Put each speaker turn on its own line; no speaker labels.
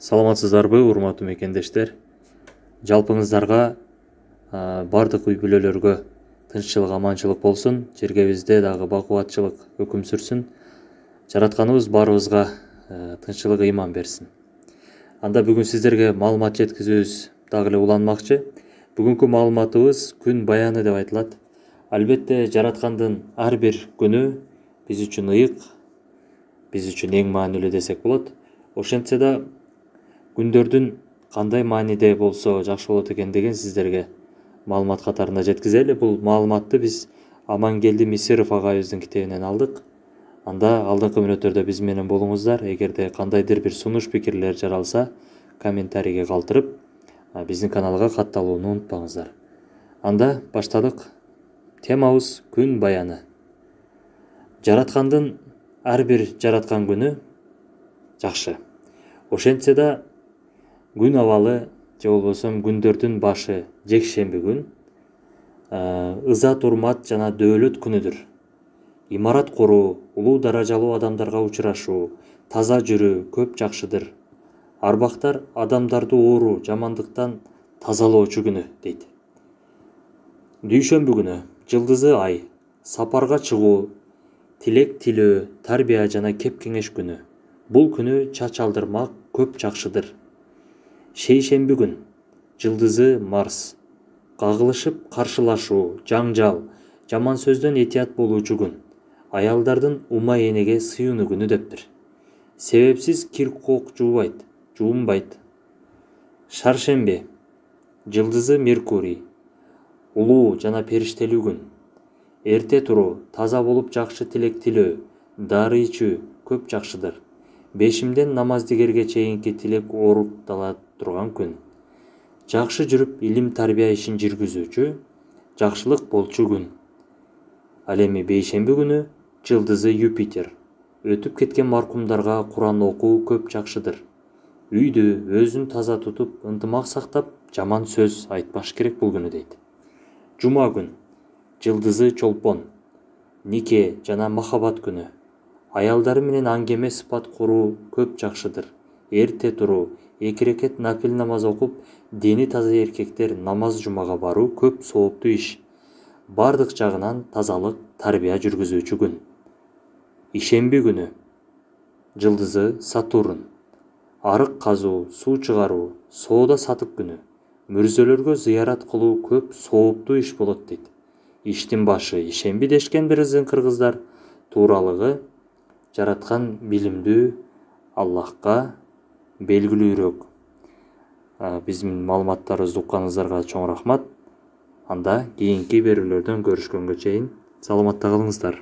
Саламатсыздарбы, урматтуу мекендештер. Жалпыңыздарга бардык үй бүлөлөргө тынччылык, аманчылык болсун. Жергебизде дагы бакубатчылык өкүм сүрсүн. Жаратканыбыз баарыбызга тынччылык, ыйман берсин. Анда бүгүн сиздерге маалымат жеткизүүбүз дагы эле уланмакчы. Бүгүнкү маалыматыбыз күн баяны деп айтылат. Албетте жараткандын ар бир күнү биз үчүн ыйык, биз үчүн эң маанилүү десек болот. Ошентсе да күндөрдүн кандай мааниде болсо жакшы болот экендигин сиздерге маалымат катарында жеткизели. Бул маалыматты биз Амангелди Мисиров агайыбыздын китебинен алдык. Анда алдыңкы мүнөттөрдө биз менен болуңуздар. Эгерде кандайдыр бир сунуш пикирлер жаралса, комментарийге калтырып, биздин каналга катталууну унутпаңыздар. Анда баштадык. Темабыз күн баяны. Жараткандын ар бир жараткан күнү жакшы. Ошентсе да күн абалы же болбосо күндөрдүн башы жекшемби күн ызат, урмат жана дөөлөт күнүдүр. Имарат куруу, улуу даражалуу адамдарга учурашуу, таза жүрүү көп жакшыдыр. Арбактар адамдарды оору, жамандыктан тазалоочу күнү дейт. Дүйшөмбү күнү жылдызы ай, сапарга чыгуу, тилек тилөө, тарбия жана кеп кеңеш күнү. Бул күнү чач алдырмак көп жакшыдыр. Шейшемби күн жылдызы Марс, кагылышып каршылашуу, жаңжал, жаман сөздөн этият болуучу күн. Аялдардын ума энеге сыюну күнү дептир. Себепсиз кир кок жуунбайт. Шаршемби жылдызы Меркурий, улуу жана периштелүү күн. Эрте туруу, таза болуп жакшы тилек тилөө, дары ичүү көп жакшыдыр. Бешимден намаздыгерге чейинки тилек оруктала турган күн. Жакшы жүрүп илим тарбия ишин жүргүзүүчү, жакшылык болчу күн. Ал эми бейшемби күнү жылдызы Юпитер. Өтүп кеткен маркумдарга Куран окуу көп жакшыдыр. Үйдү өзүн таза тутуп, ынтымак сактап, жаман сөз айтпаш керек бул күнү дейт. Жума күн жылдызы Чолпон. Нике жана махабат күнү. Аялдары менен аңгеме сыпат куруу көп жакшыдыр. Эрте туруу, 2 рекет нафил намаз окуп, дени таза эркектер намаз жумага баруу көп сооптуу иш. Бардык жагынан тазалык, тарбия жүргүзүүчү күн. Ишемби күнү жылдызы Сатурн. Арык казуу, суу чыгаруу, соода сатык күнү. Мүрзөлөргө зыярат кылуу көп сооптуу иш болот дейт. Иштин башы ишемби дешкен биздин кыргыздар. Тууралыгы жараткан билимдүү Аллахка белгилүүрөөк. Биздин маалыматтарыбызды укканыңыздарга чоң рахмат. Анда кийинки берүүлөрдөн көрүшкөнгө чейин саламатта калыңыздар.